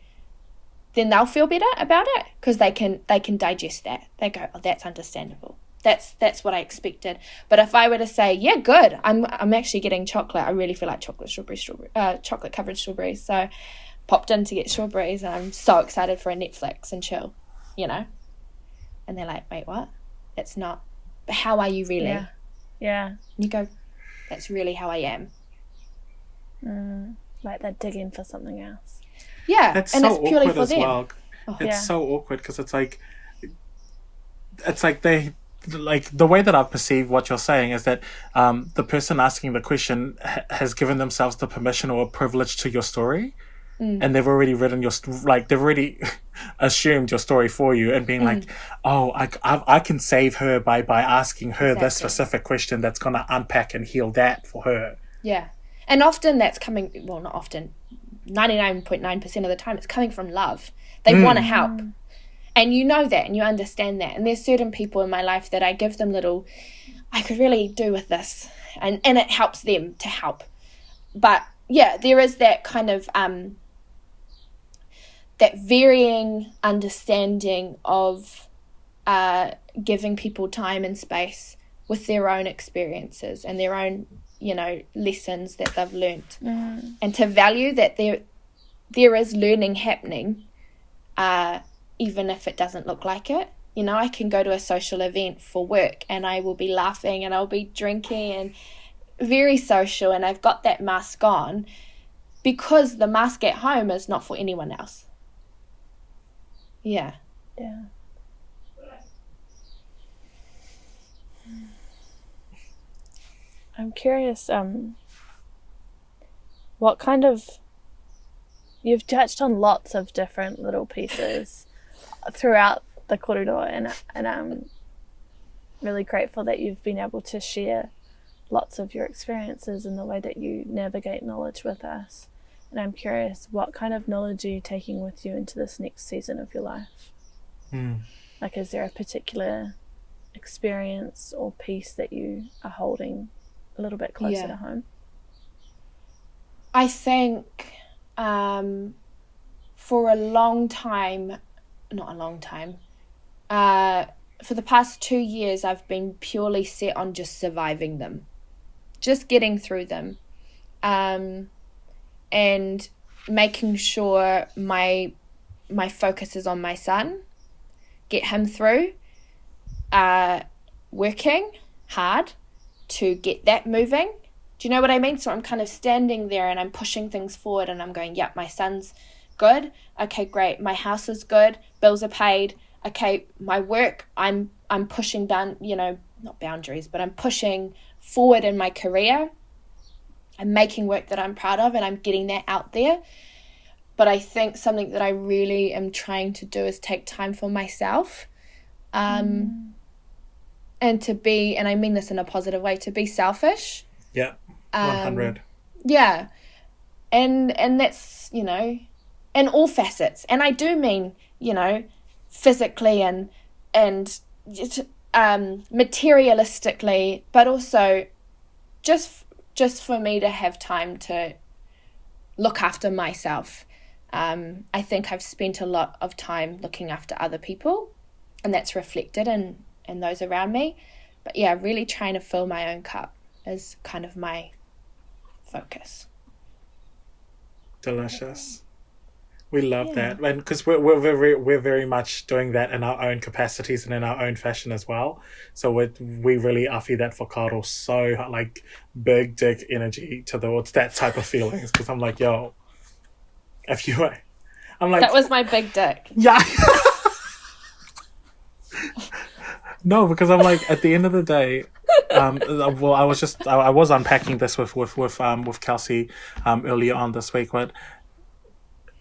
then they'll feel better about it, because they can digest that. They go, oh, that's understandable. That's what I expected. But if I were to say, yeah, good, I'm actually getting chocolate. I really feel like chocolate covered strawberries. So popped in to get strawberries, and I'm so excited for a Netflix and chill, And they're like, wait, what? It's not. But how are you really? Yeah. And you go, that's really how I am. Like they're digging for something else. Yeah, that's and so it's purely awkward for as them. well. It's so awkward, because it's like they, like, the way that I perceive what you're saying is that the person asking the question has given themselves the permission or privilege to your story. And they've already written they've already assumed your story for you, and being like, oh, I can save her by asking her this specific question that's going to unpack and heal that for her. Yeah. And often that's coming, well, not often, 99.9% of the time, it's coming from love. They want to help. And you know that, and you understand that. And there's certain people in my life that I give them I could really do with this. And it helps them to help. But yeah, there is that kind of, that varying understanding of giving people time and space with their own experiences and their own, lessons that they've learnt. And to value that there is learning happening, even if it doesn't look like it. I can go to a social event for work and I will be laughing and I'll be drinking and very social, and I've got that mask on because the mask at home is not for anyone else. Yeah. I'm curious, what kind of, you've touched on lots of different little pieces throughout the Kōrero, and I'm really grateful that you've been able to share lots of your experiences and the way that you navigate knowledge with us. And I'm curious, what kind of knowledge are you taking with you into this next season of your life? Like, is there a particular experience or piece that you are holding a little bit closer to home? I think for a long time, not a long time, for the past 2 years, I've been purely set on just surviving them, just getting through them, and making sure my focus is on my son, get him through, working hard to get that moving. Do you know what I mean? So I'm kind of standing there and I'm pushing things forward and I'm going, yep, my son's good. Okay, great. My house is good. Bills are paid. Okay, my work, I'm pushing down, not boundaries, but I'm pushing forward in my career. I'm making work that I'm proud of, and I'm getting that out there. But I think something that I really am trying to do is take time for myself, and to be, and I mean this in a positive way, to be selfish. Yeah, 100. Yeah, and that's, you know, in all facets, and I do mean, you know, physically and materialistically, but also just for me to have time to look after myself. I think I've spent a lot of time looking after other people, and that's reflected in those around me. But yeah, really trying to fill my own cup is kind of my focus. Delicious. We love that, and because we're very much doing that in our own capacities and in our own fashion as well. So we really affy that whakaaro so like big dick energy towards that type of feelings, because I'm like, yo, if you, I'm like, that was my big dick. Yeah. No, because I'm like, at the end of the day, well, I was unpacking this with Kelsey earlier on this week, but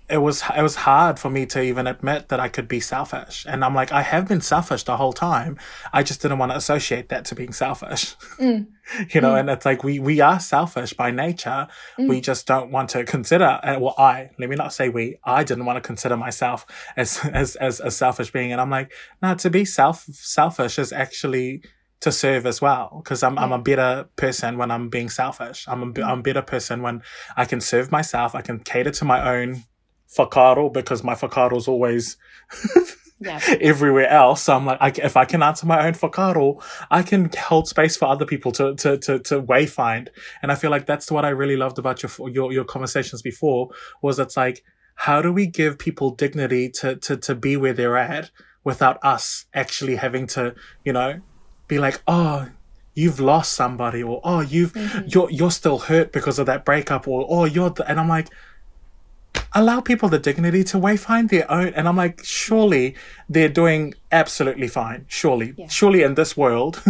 it was hard for me to even admit that I could be selfish. And I'm like, I have been selfish the whole time. I just didn't want to associate that to being selfish. You know, and it's like we are selfish by nature. We just don't want to consider, well, let me not say I didn't want to consider myself as a selfish being. And I'm like, no, to be selfish is actually to serve as well, because I'm a better person when I'm being selfish. I'm a better person when I can serve myself. I can cater to my own whakaaro, because my whakaaro is always everywhere else. So I'm like, if I can answer my own whakaaro, I can hold space for other people to wayfind. And I feel like that's what I really loved about your conversations before, was it's like, how do we give people dignity to be where they're at without us actually having to, you know, be like, oh, you've lost somebody, or oh, you're still hurt because of that breakup, or oh, and I'm like, allow people the dignity to wayfind their own. And I'm like, surely they're doing absolutely fine. Surely in this world,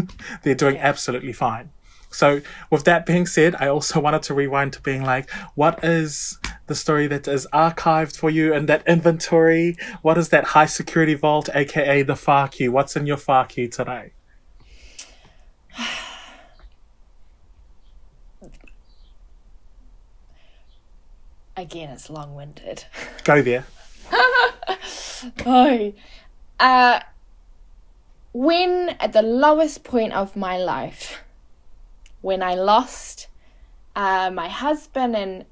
they're doing absolutely fine. So with that being said, I also wanted to rewind to being like, what is the story that is archived for you in that inventory? What is that high security vault, aka the whākī? What's in your whākī today? Again, it's long-winded. Go there. When at the lowest point of my life, when I lost my husband,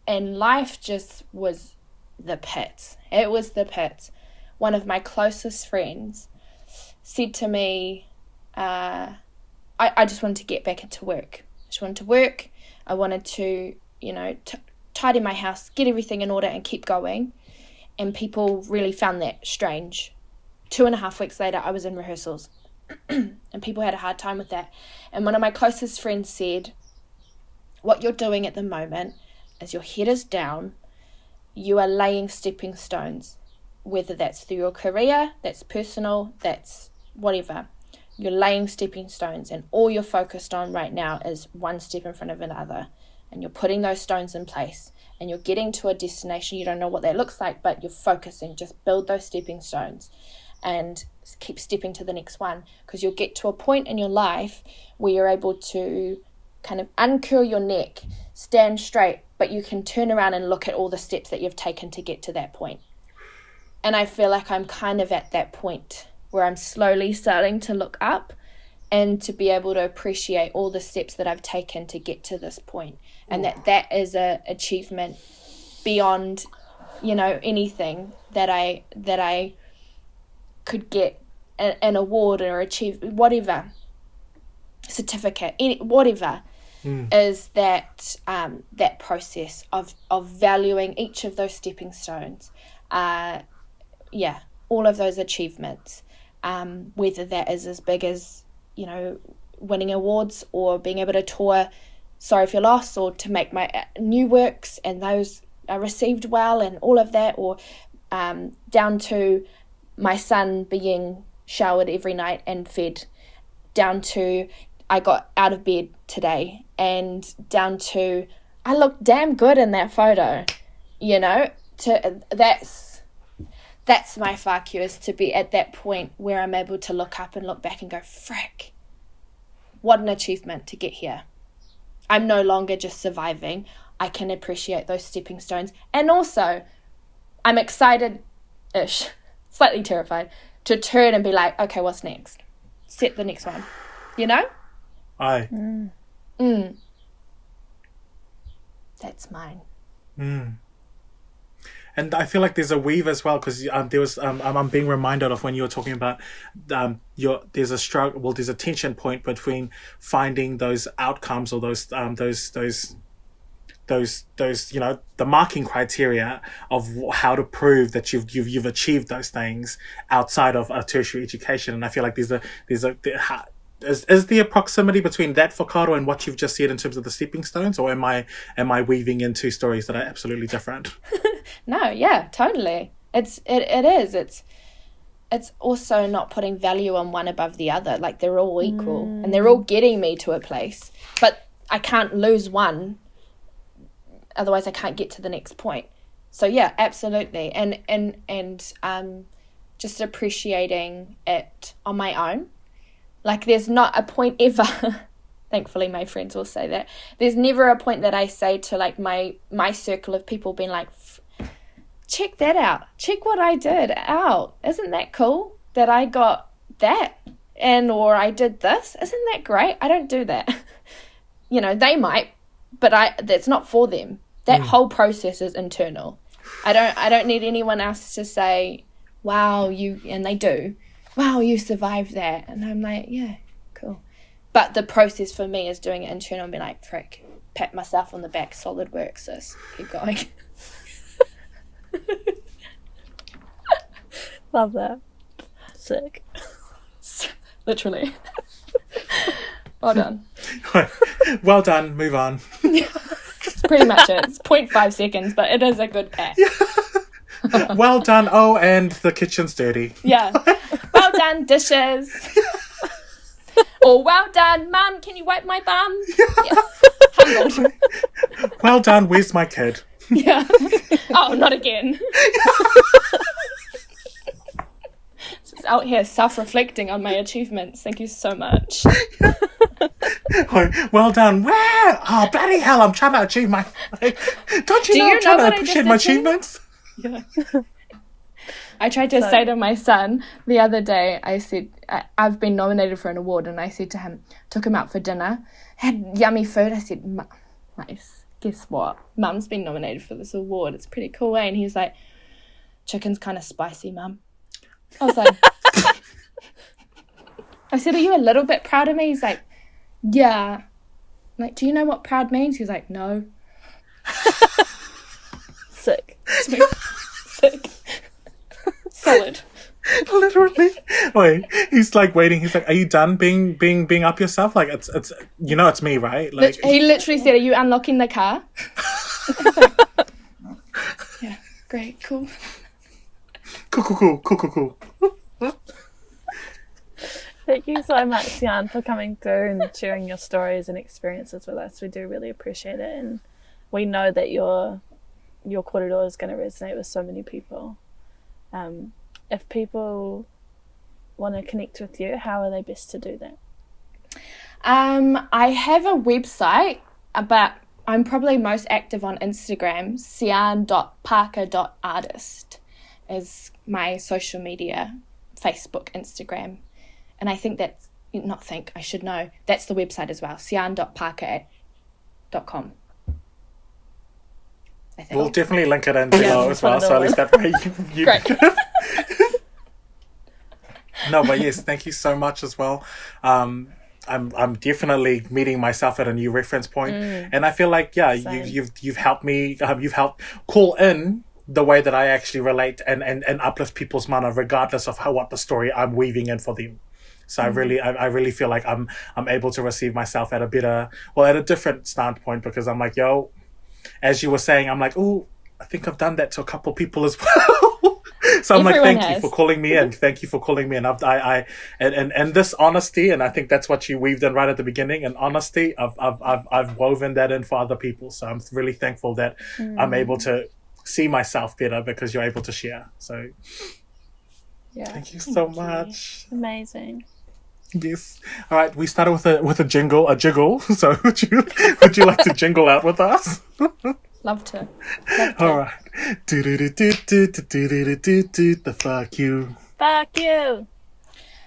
and life just was the pits. It was the pits. One of my closest friends said to me, I just wanted to get back into work. I wanted to, you know, tidy my house, get everything in order and keep going. And people really found that strange. 2.5 weeks later, I was in rehearsals and people had a hard time with that. And one of my closest friends said, what you're doing at the moment is your head is down, you are laying stepping stones, whether that's through your career, that's personal, that's whatever. You're laying stepping stones, and all you're focused on right now is one step in front of another. And you're putting those stones in place, and you're getting to a destination. You don't know what that looks like, but you're focusing. Just build those stepping stones and keep stepping to the next one, because you'll get to a point in your life where you're able to kind of uncurl your neck, stand straight, but you can turn around and look at all the steps that you've taken to get to that point. And I feel like I'm kind of at that point where I'm slowly starting to look up and to be able to appreciate all the steps that I've taken to get to this point. And that is a achievement beyond, you know, anything that I could get an award or achieve, whatever, certificate, whatever, is that that process of valuing each of those stepping stones. All of those achievements, whether that is as big as, you know, winning awards or being able to tour Sorry for Your Loss, or to make my new works and those are received well and all of that, or down to my son being showered every night and fed, down to I got out of bed today, and down to I look damn good in that photo, you know. That's my whākio, is to be at that point where I'm able to look up and look back and go, frick, what an achievement to get here. I'm no longer just surviving. I can appreciate those stepping stones. And also, I'm excited-ish, slightly terrified, to turn and be like, okay, what's next? Set the next one. You know? Aye. That's mine. And I feel like there's a weave as well, because there was I'm being reminded of when you were talking about there's a struggle. Well, there's a tension point between finding those outcomes, or those you know, the marking criteria of how to prove that you've achieved those things outside of a tertiary education. And I feel like is the proximity between that for Kōrero and what you've just said in terms of the stepping stones, or am I weaving into stories that are absolutely different? No, yeah, totally. It is. It's also not putting value on one above the other. Like, they're all equal and they're all getting me to a place, but I can't lose one, otherwise I can't get to the next point. So yeah, absolutely. And just appreciating it on my own. Like, there's not a point ever, thankfully my friends will say that, there's never a point that I say to like my circle of people being like, check that out, check what I did out, isn't that cool that I got that, and or I did this, isn't that great? I don't do that. You know, they might, but that's not for them. That whole process is internal. I don't need anyone else to say, wow, and they do, wow, you survived that. And I'm like, yeah, cool. But the process for me is doing it internal and be like, frick, pat myself on the back, solid work, sis, keep going. Love that. Sick. Literally. Well done. Well done, move on. It's pretty much it. It's 0.5 seconds, but it is a good pat. Well done. Oh, and the kitchen's dirty. Yeah. Well done, dishes. Or well done, Mum, can you wipe my bum? Yeah. Humbled. Well done, where's my kid? Yeah. Oh, not again. Just out here self-reflecting on my achievements. Thank you so much. Well done. Where? Oh, bloody hell, I'm trying to achieve my... Don't you know I'm trying to appreciate my achievements? Yeah. I tried to say to my son the other day, I said, I've been nominated for an award, and I said to him, took him out for dinner, had yummy food. I said, nice, guess what? Mum's been nominated for this award. It's pretty cool, eh? And he was like, chicken's kind of spicy, Mum. I was like, I said, are you a little bit proud of me? He's like, yeah. I'm like, do you know what proud means? He was like, no. Sick. Sick. Solid. Literally. Wait, he's like waiting. He's like, are you done being up yourself? Like, it's you know, it's me, right? Like, he literally said, are you unlocking the car? Yeah, great, cool. Cool. Thank you so much, Cian, for coming through and sharing your stories and experiences with us. We do really appreciate it, and we know that your kōrero is going to resonate with so many people. If people want to connect with you, how are they best to do that? I have a website, but I'm probably most active on Instagram. cian.parker.artist is my social media, Facebook, Instagram. And I think that's, I should know, that's the website as well, cian.parker.com. I think. We'll definitely link it in below as well, so at least that way you Great. No, but yes, thank you so much as well. I'm definitely meeting myself at a new reference point, and I feel like you've helped me. You've helped call in the way that I actually relate and uplift people's mana, regardless of what the story I'm weaving in for them. So I really feel like I'm able to receive myself at a different standpoint, because I'm like, yo, as you were saying, I'm like, oh, I think I've done that to a couple people as well. So I'm like, Everyone thank you has. for calling me in. Thank you for calling me in. And this honesty, and I think that's what you weaved in right at the beginning. And honesty, I've woven that in for other people. So I'm really thankful that I'm able to see myself better because you're able to share. So Yeah. thank you so much. Amazing. Yes. All right. We started with a jiggle. So would you like to jingle out with us? Love to. All right. The fuck you. Fuck you.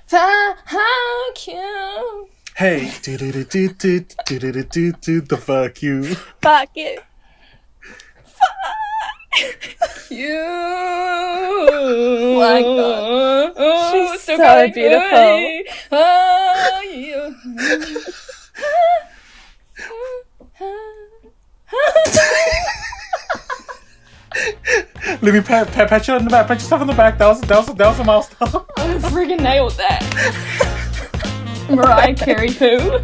Fuck you. Hey. The fuck you. Fuck you. You. My God. She's so beautiful. Oh, you. Let me pat you on the back. Pat yourself on the back. That was a milestone. I friggin' nailed that. Mariah Carey who?